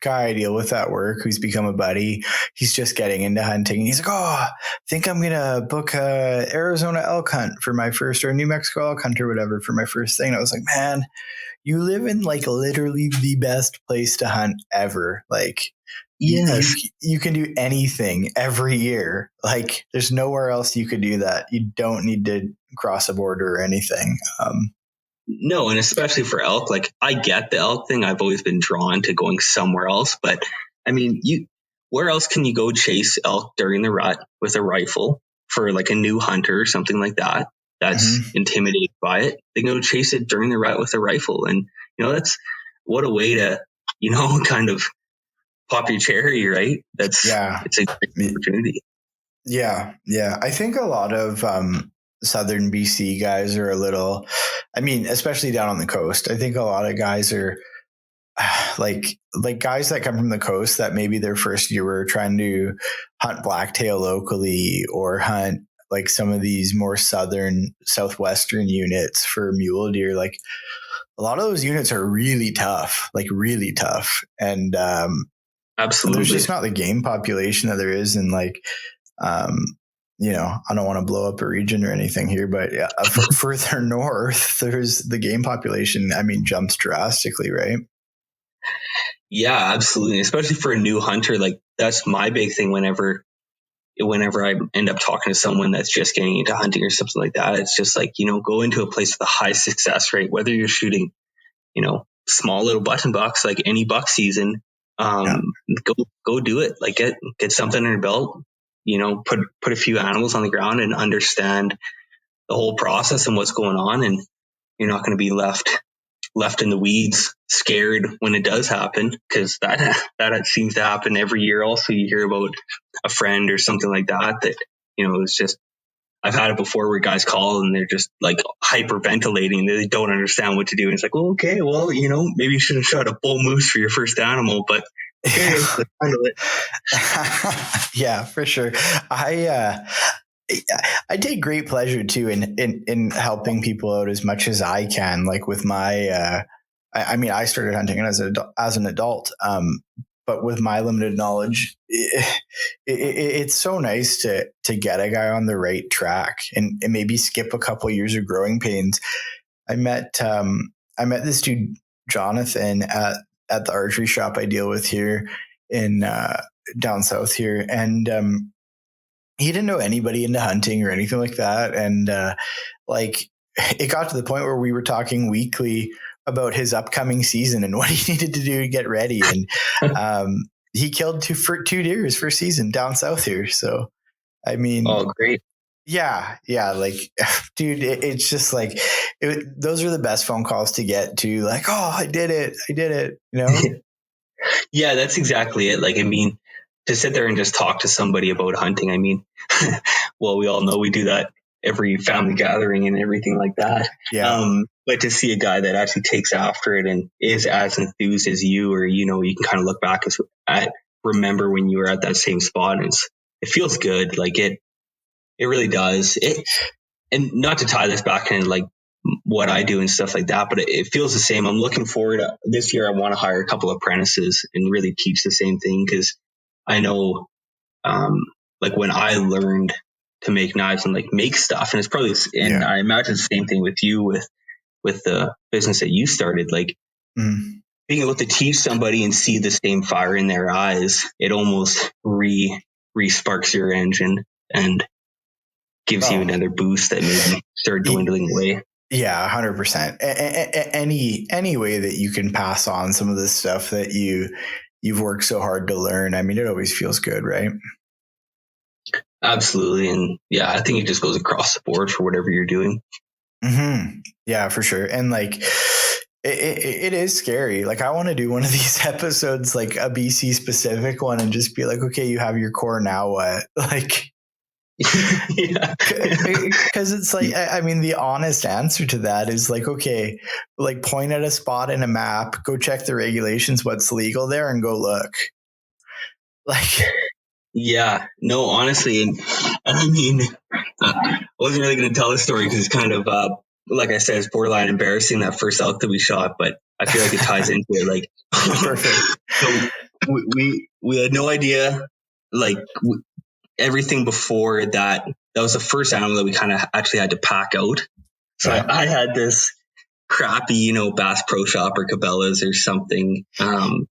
guy I deal with at work who's become a buddy, he's just getting into hunting, and he's like, I think I'm gonna book a Arizona elk hunt for my first, or New Mexico elk hunt or whatever for my first thing. And I was like, man, you live in like literally the best place to hunt ever. Like, yes, you can do anything every year. Like, there's nowhere else you could do that. You don't need to cross a border or anything. No, and especially for elk, like, I get the elk thing. I've always been drawn to going somewhere else, but I mean, where else can you go chase elk during the rut with a rifle for like a new hunter or something like that? That's intimidated by it. They go chase it during the rut with a rifle. And, that's what a way to, kind of pop your cherry, right? It's a great opportunity. Yeah. Yeah. I think a lot of southern BC guys are a little, I mean, especially down on the coast, I think a lot of guys are like guys that come from the coast that maybe their first year were trying to hunt blacktail locally or hunt like some of these more southwestern units for mule deer. Like, a lot of those units are really tough, and absolutely, there's just not the game population that there is in like, I don't want to blow up a region or anything here, but yeah, further north, there's the game population, I mean, jumps drastically, right? Yeah, absolutely. Especially for a new hunter. Like, that's my big thing whenever I end up talking to someone that's just getting into hunting or something like that. It's just like, go into a place with a high success rate, whether you're shooting, small little button bucks, like any buck season, go do it. Like, get something in your belt, put a few animals on the ground and understand the whole process and what's going on. And you're not going to be left in the weeds, scared when it does happen, because that seems to happen every year. Also, you hear about a friend or something like that, is just I've had it before where guys call and they're just like hyperventilating. They don't understand what to do. And it's like, well, okay, well, maybe you should have shot a bull moose for your first animal, but okay, let's handle it. Yeah, for sure. I take great pleasure too in helping people out as much as I can. Like with my, I started hunting as an adult, but with my limited knowledge, it's so nice to get a guy on the right track and maybe skip a couple of years of growing pains. I met this dude Jonathan at the archery shop I deal with here in down south here, and he didn't know anybody into hunting or anything like that. And it got to the point where we were talking weekly about his upcoming season and what he needed to do to get ready. And he killed two deer his first season down south here. So, I mean, oh, great. Yeah. Like, dude, it's just like, those are the best phone calls to get to, like, oh, I did it, Yeah, that's exactly it. Like, I mean, to sit there and just talk to somebody about hunting, I mean, well, we all know we do that every family gathering and everything like that. Yeah. But to see a guy that actually takes after it and is as enthused as you, or, you can kind of look back at remember when you were at that same spot, and it feels good. Like it really does. And not to tie this back into like what I do and stuff like that, but it feels the same. I'm looking forward to this year. I want to hire a couple of apprentices and really teach the same thing, because I know, like when I learned to make knives and like make stuff, and it's probably, and I imagine the same thing with you with the business that you started, like being able to teach somebody and see the same fire in their eyes, it almost re-sparks your engine and gives you another boost that maybe start dwindling away. Yeah, 100%. Any way that you can pass on some of this stuff that you've worked so hard to learn, I mean, it always feels good, right? Absolutely. And yeah, I think it just goes across the board for whatever you're doing. Mm-hmm. Yeah, for sure. And like, it is scary. Like, I want to do one of these episodes, like a BC specific one, and just be like, okay, you have your core, now what? Like, yeah, because it's like, I mean, the honest answer to that is like, okay, like point at a spot in a map, go check the regulations, what's legal there, and go look. Like, yeah, no, honestly, and I mean, I wasn't really going to tell this story because it's kind of, like I said, it's borderline embarrassing, that first elk that we shot, but I feel like it ties into it. Like, perfect. So we had no idea, like everything before that. That was the first animal that we kind of actually had to pack out. So I had this crappy, Bass Pro Shop or Cabela's or something,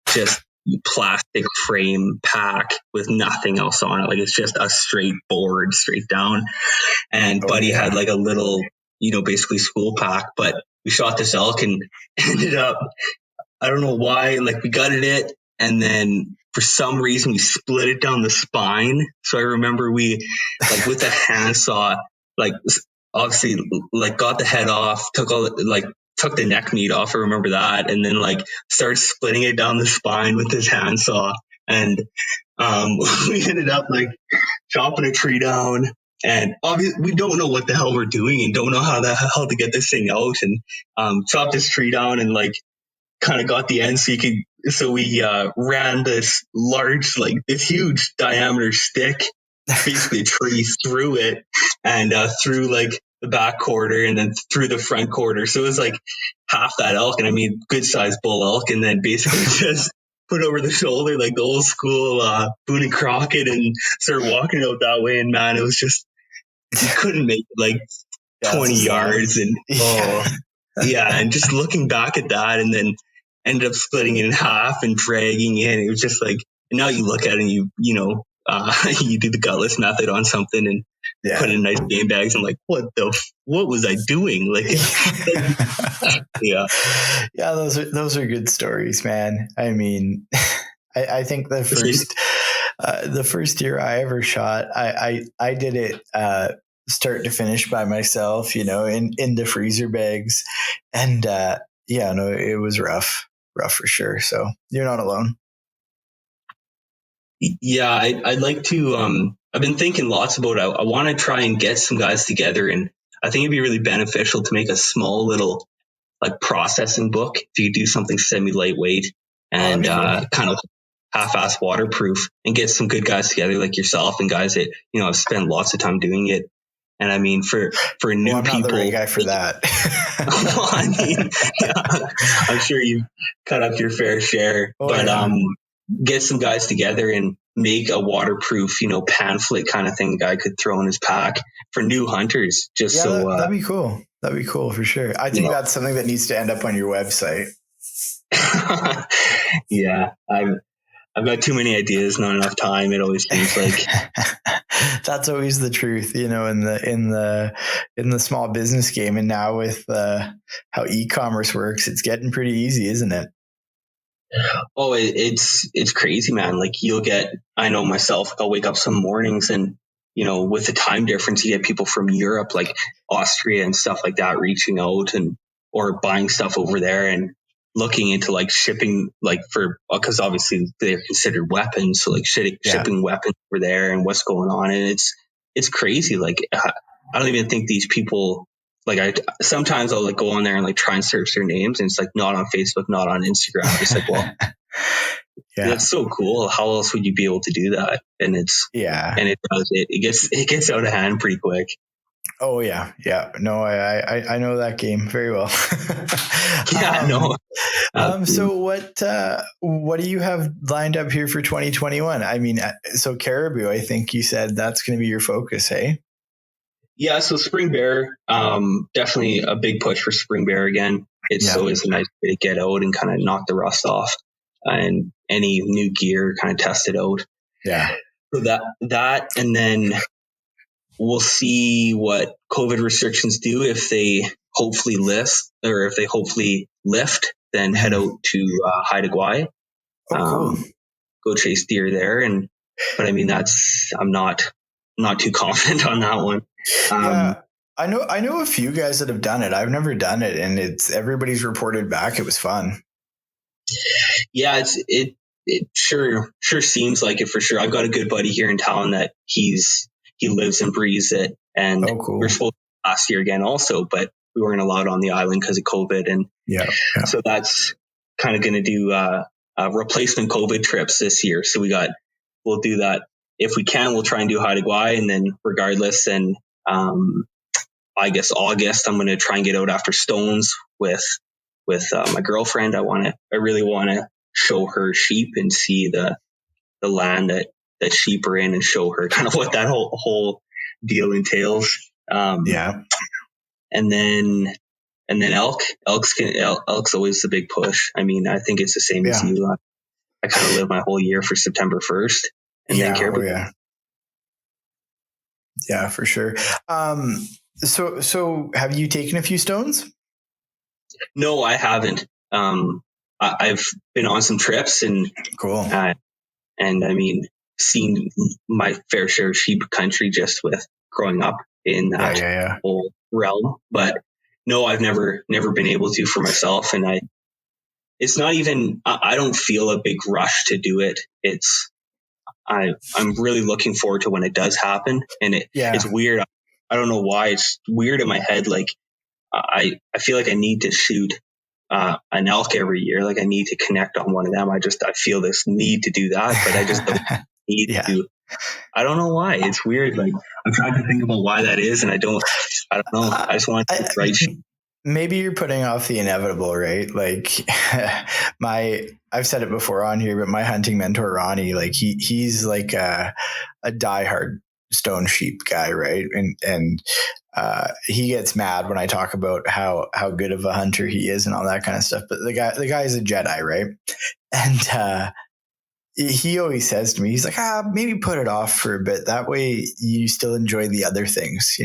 just plastic frame pack with nothing else on it. Like, it's just a straight board, straight down. And Buddy had like a little, basically school pack. But we shot this elk and ended up, I don't know why, like we gutted it, and then for some reason we split it down the spine. So I remember we, like with a handsaw, like obviously like got the head off, took the neck meat off. I remember that. And then like started splitting it down the spine with this handsaw. And we ended up like chopping a tree down. And obviously we don't know what the hell we're doing and don't know how the hell to get this thing out. And chopped this tree down and like kind of got the end so we ran this large, like this huge diameter stick, basically a tree, through it, and through like the back quarter and then through the front quarter. So it was like half that elk, and I mean good sized bull elk, and then basically just put over the shoulder like the old school Boone and Crockett, and started walking out that way. And man, it was just, you couldn't make it like 20 yards. And and just looking back at that, and then ended up splitting it in half and dragging it. It was just like, and now you look at it and you do the gutless method on something and put it in nice game bags, and like, what was I doing? Like, yeah. Those are good stories, man. I mean, I think the first year I ever shot, I did it start to finish by myself, in the freezer bags, and it was rough for sure. So you're not alone. Yeah, I'd like to I've been thinking lots about. I want to try and get some guys together, and I think it'd be really beneficial to make a small little like processing book if you do something semi lightweight Oh, that'd and be cool. kind of half-ass waterproof, and get some good guys together like yourself and guys that have spent lots of time doing it. And I mean, for Well, new I'm not the right people, guy for that. well, I mean, yeah, I'm sure you've cut up your fair share, Oh but yeah. get some guys together and make a waterproof, pamphlet kind of thing the guy could throw in his pack for new hunters, just Yeah, so that'd be cool. That'd be cool for sure. I think that's something that needs to end up on your website. Yeah, I've got too many ideas, not enough time. It always seems like. That's always the truth, in the small business game. And now with how e-commerce works, it's getting pretty easy, isn't it? Oh, it's crazy, man. Like I know myself, I'll wake up some mornings and, with the time difference, you get people from Europe, like Austria and stuff like that, reaching out or buying stuff over there and looking into like shipping, like because obviously they're considered weapons. So like shipping weapons over there and what's going on. And it's crazy. Like, I don't even think these people, like sometimes I'll like go on there and like try and search their names, and it's like not on Facebook, not on Instagram. I'm just like, well, that's so cool. How else would you be able to do that? And it does it gets out of hand pretty quick. Oh yeah. No, I know that game very well. Yeah, no. So what do you have lined up here for 2021? I mean, so caribou, I think you said that's going to be your focus, hey? Yeah, so spring bear, definitely a big push for spring bear again. It's always a nice way to get out and kind of knock the rust off, and any new gear kind of test it out. Yeah. So that, and then we'll see what COVID restrictions do. If they hopefully lift, then head out to Haida Gwaii. Oh, cool. Go chase deer there, but I mean I'm not too confident on that one. Yeah, I know a few guys that have done it. I've never done it, and everybody's reported back. It was fun. Yeah, it sure seems like it for sure. I've got a good buddy here in town that he lives and breathes it, and cool. we're supposed to last year again also, but we weren't allowed on the island because of COVID, and so that's kind of going to do replacement COVID trips this year. So we'll do that if we can. We'll try and do Haida Gwaii, and then regardless, and I guess August I'm going to try and get out after stones with my girlfriend. I really want to show her sheep and see the land that sheep are in, and show her kind of what that whole deal entails. And then elk's always the big push. I mean, I think it's the same as you. I kind of live my whole year for September 1st, and then caribou. Yeah, for sure. So have you taken a few stones? No, I haven't. I've been on some trips, and cool. And I mean, seen my fair share of sheep country just with growing up in that whole realm. But no, I've never been able to for myself. And it's not even, I don't feel a big rush to do it. I'm really looking forward to when it does happen. And it's weird. I don't know why. It's weird in my head. Like I feel like I need to shoot an elk every year. Like I need to connect on one of them. I feel this need to do that, but I just don't need to. I don't know why. It's weird. Like I'm trying to think about why that is, and I don't know. I just want to right. Maybe you're putting off the inevitable, right? Like I've said it before on here, but my hunting mentor, Ronnie, like he's like a diehard stone sheep guy, right? And he gets mad when I talk about how good of a hunter he is and all that kind of stuff. But the guy is a Jedi, right? And he always says to me, he's like, maybe put it off for a bit. That way you still enjoy the other things,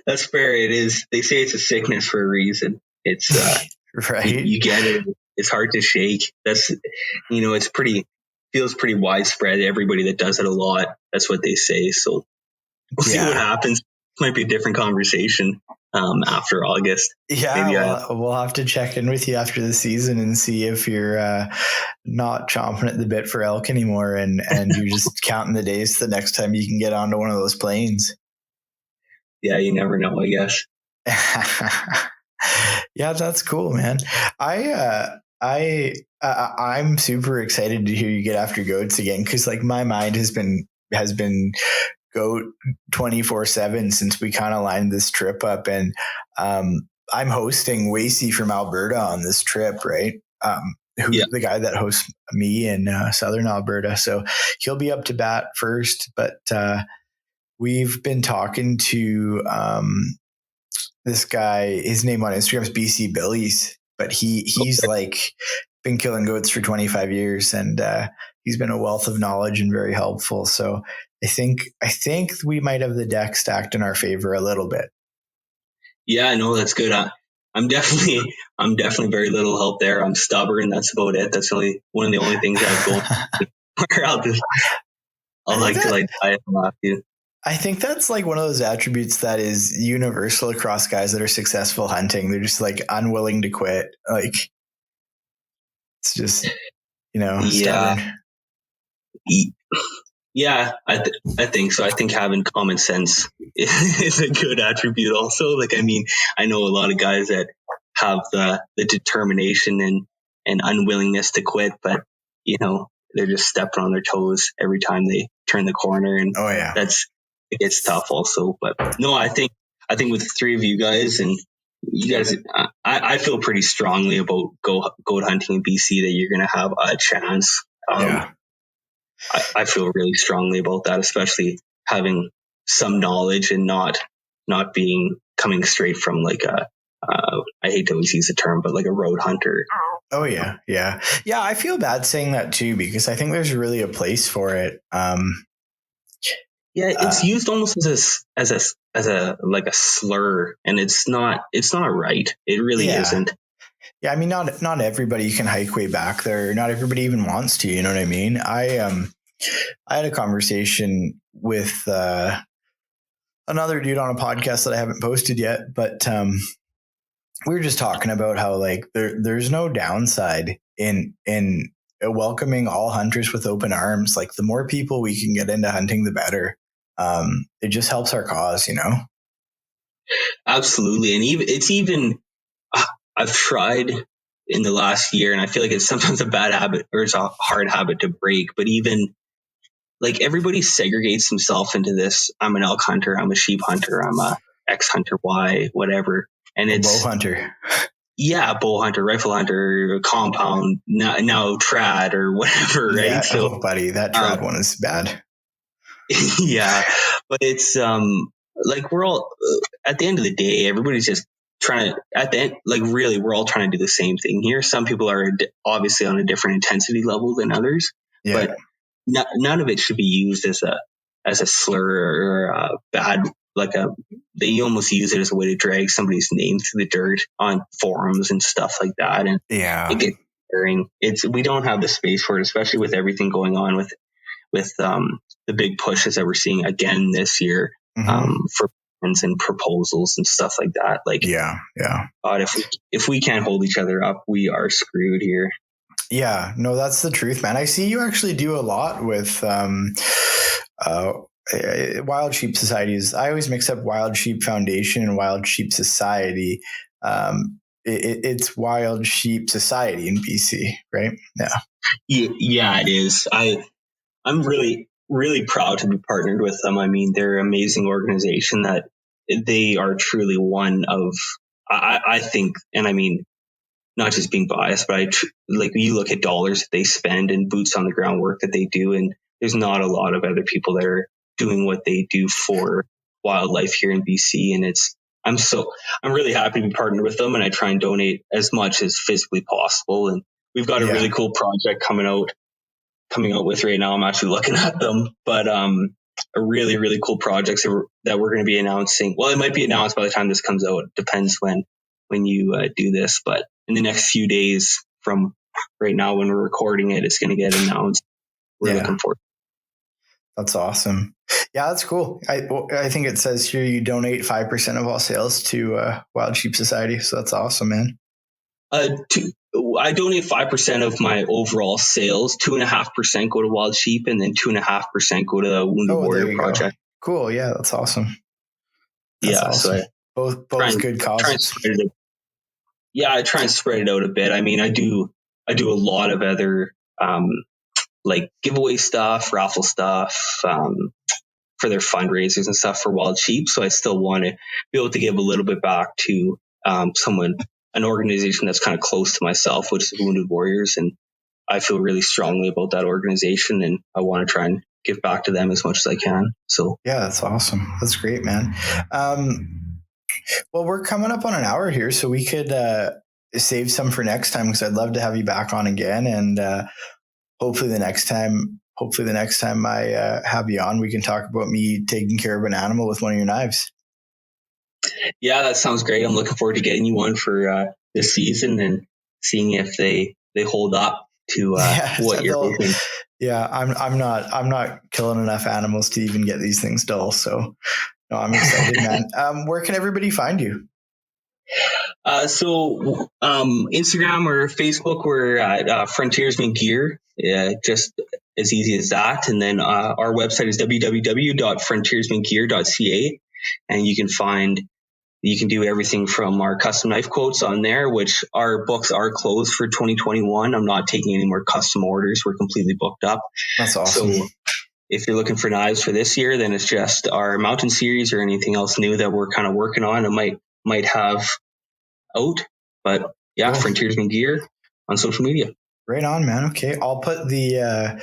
That's fair. It is. They say it's a sickness for a reason. It's right. You get it. It's hard to shake. That's, it's feels pretty widespread. Everybody that does it a lot, that's what they say. So we'll see what happens. Might be a different conversation. after August. Yeah, Maybe we'll have to check in with you after the season and see if you're not chomping at the bit for elk anymore, and you're just counting the days the next time you can get onto one of those planes. Yeah, you never know, I guess. Yeah, that's cool, man. I'm super excited to hear you get after goats again, because like my mind has been goat 24/7 since we kind of lined this trip up, and I'm hosting Wasey from Alberta on this trip, right? Who's the guy that hosts me in Southern Alberta, so he'll be up to bat first, but we've been talking to this guy. His name on Instagram is BC Billies, but he's like been killing goats for 25 years, and he's been a wealth of knowledge and very helpful. So I think we might have the deck stacked in our favor a little bit. Yeah, no, that's good. I'm definitely very little help there. I'm stubborn. That's about it. That's one of the only things I've going. I'll like to like die if I have to. I think that's like one of those attributes that is universal across guys that are successful hunting. They're just like unwilling to quit. Like it's just, stubborn. Yeah, I think so. I think having common sense is a good attribute also. Like, I mean, I know a lot of guys that have the determination and unwillingness to quit, but they're just stepping on their toes every time they turn the corner, and it gets tough also. But no, I think with the three of you guys, and you guys, I feel pretty strongly about goat hunting in BC that you're going to have a chance. I feel really strongly about that, especially having some knowledge and not coming straight from like I hate to always use the term, but like a road hunter. Oh yeah. I feel bad saying that too, because I think there's really a place for it. It's used almost as a like a slur, and it's not right. It really isn't. Yeah, I mean, not everybody can hike way back there. Not everybody even wants to. You know what I mean? I had a conversation with another dude on a podcast that I haven't posted yet, but we were just talking about how like there's no downside in welcoming all hunters with open arms. Like the more people we can get into hunting, the better. It just helps our cause, Absolutely, and even I've tried in the last year, and I feel like it's sometimes a bad habit or it's a hard habit to break, but even like everybody segregates himself into this. I'm an elk hunter. I'm a sheep hunter. I'm a X hunter, Y, whatever. And it's bow hunter. Yeah, bow hunter, rifle hunter, compound, now trad or whatever, right? Yeah, so, buddy, that trad one is bad. Yeah, but it's like we're all at the end of the day, everybody's just trying to at the end, like really, we're all trying to do the same thing here. Some people are obviously on a different intensity level than others, but none of it should be used as a slur or a bad, they almost use it as a way to drag somebody's name through the dirt on forums and stuff like that. And it gets tiring. We don't have the space for it, especially with everything going on with the big pushes that we're seeing again this year, for plans and proposals and stuff like that. Like, God, if we can't hold each other up, we are screwed here. Yeah, no, that's the truth, man. I see you actually do a lot with Wild Sheep Societies. I always mix up Wild Sheep Foundation and Wild Sheep Society. It's Wild Sheep Society in BC, right? Yeah, it is. I'm really, really proud to be partnered with them. I mean, they're an amazing organization that they are truly one of, I think, and I mean, not just being biased, but like you look at dollars that they spend and boots on the ground work that they do, and there's not a lot of other people that are doing what they do for wildlife here in BC. And I'm really happy to be partnered with them, and I try and donate as much as physically possible. And we've got a really cool project coming out with right now. I'm actually looking at them, but a really, really cool projects that we're going to be announcing. Well, it might be announced by the time this comes out. It depends when you do this, but in the next few days from right now when we're recording it, it's going to get announced. We're looking forward. That's awesome. Yeah, that's cool. I think it says here you donate 5% of all sales to Wild Sheep Society. So that's awesome, man. I donate 5% of my overall sales. 2.5% go to Wild Sheep, and then 2.5% go to the Wounded There Warrior you go. Project. Cool. Yeah, that's awesome. That's Yeah, awesome. so Both good causes. I try and spread it out a bit. I mean, I do a lot of other like giveaway stuff, raffle stuff, for their fundraisers and stuff for Wild Sheep. So I still want to be able to give a little bit back to an organization that's kind of close to myself, which is Wounded Warriors. And I feel really strongly about that organization, and I want to try and give back to them as much as I can. So yeah, that's awesome. That's great, man. Well, we're coming up on an hour here, so we could save some for next time, because I'd love to have you back on again. And hopefully the next time I have you on, we can talk about me taking care of an animal with one of your knives. Yeah, that sounds great. I'm looking forward to getting you one for this season and seeing if they hold up to what you're hoping. Yeah, I'm not killing enough animals to even get these things dull. So no, I'm excited, man. Where can everybody find you? So Instagram or Facebook, we're at Frontiersmen Gear. Just as easy as that. And then our website is www.frontiersmengear.ca, and you can do everything from our custom knife quotes on there, which our books are closed for 2021. I'm not taking any more custom orders. We're completely booked up. That's awesome. So if you're looking for knives for this year, then it's just our mountain series or anything else new that we're kind of working on. It might have out, but yeah, cool. Frontiersmen Gear on social media. Right on, man. Okay. I'll put the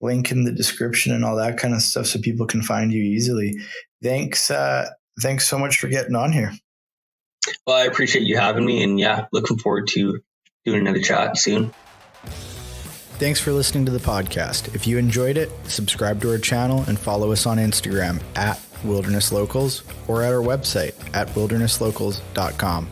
link in the description and all that kind of stuff so people can find you easily. Thanks so much for getting on here. Well, I appreciate you having me, and yeah, looking forward to doing another chat soon. Thanks for listening to the podcast. If you enjoyed it, subscribe to our channel and follow us on Instagram at Wilderness Locals or at our website at wildernesslocals.com.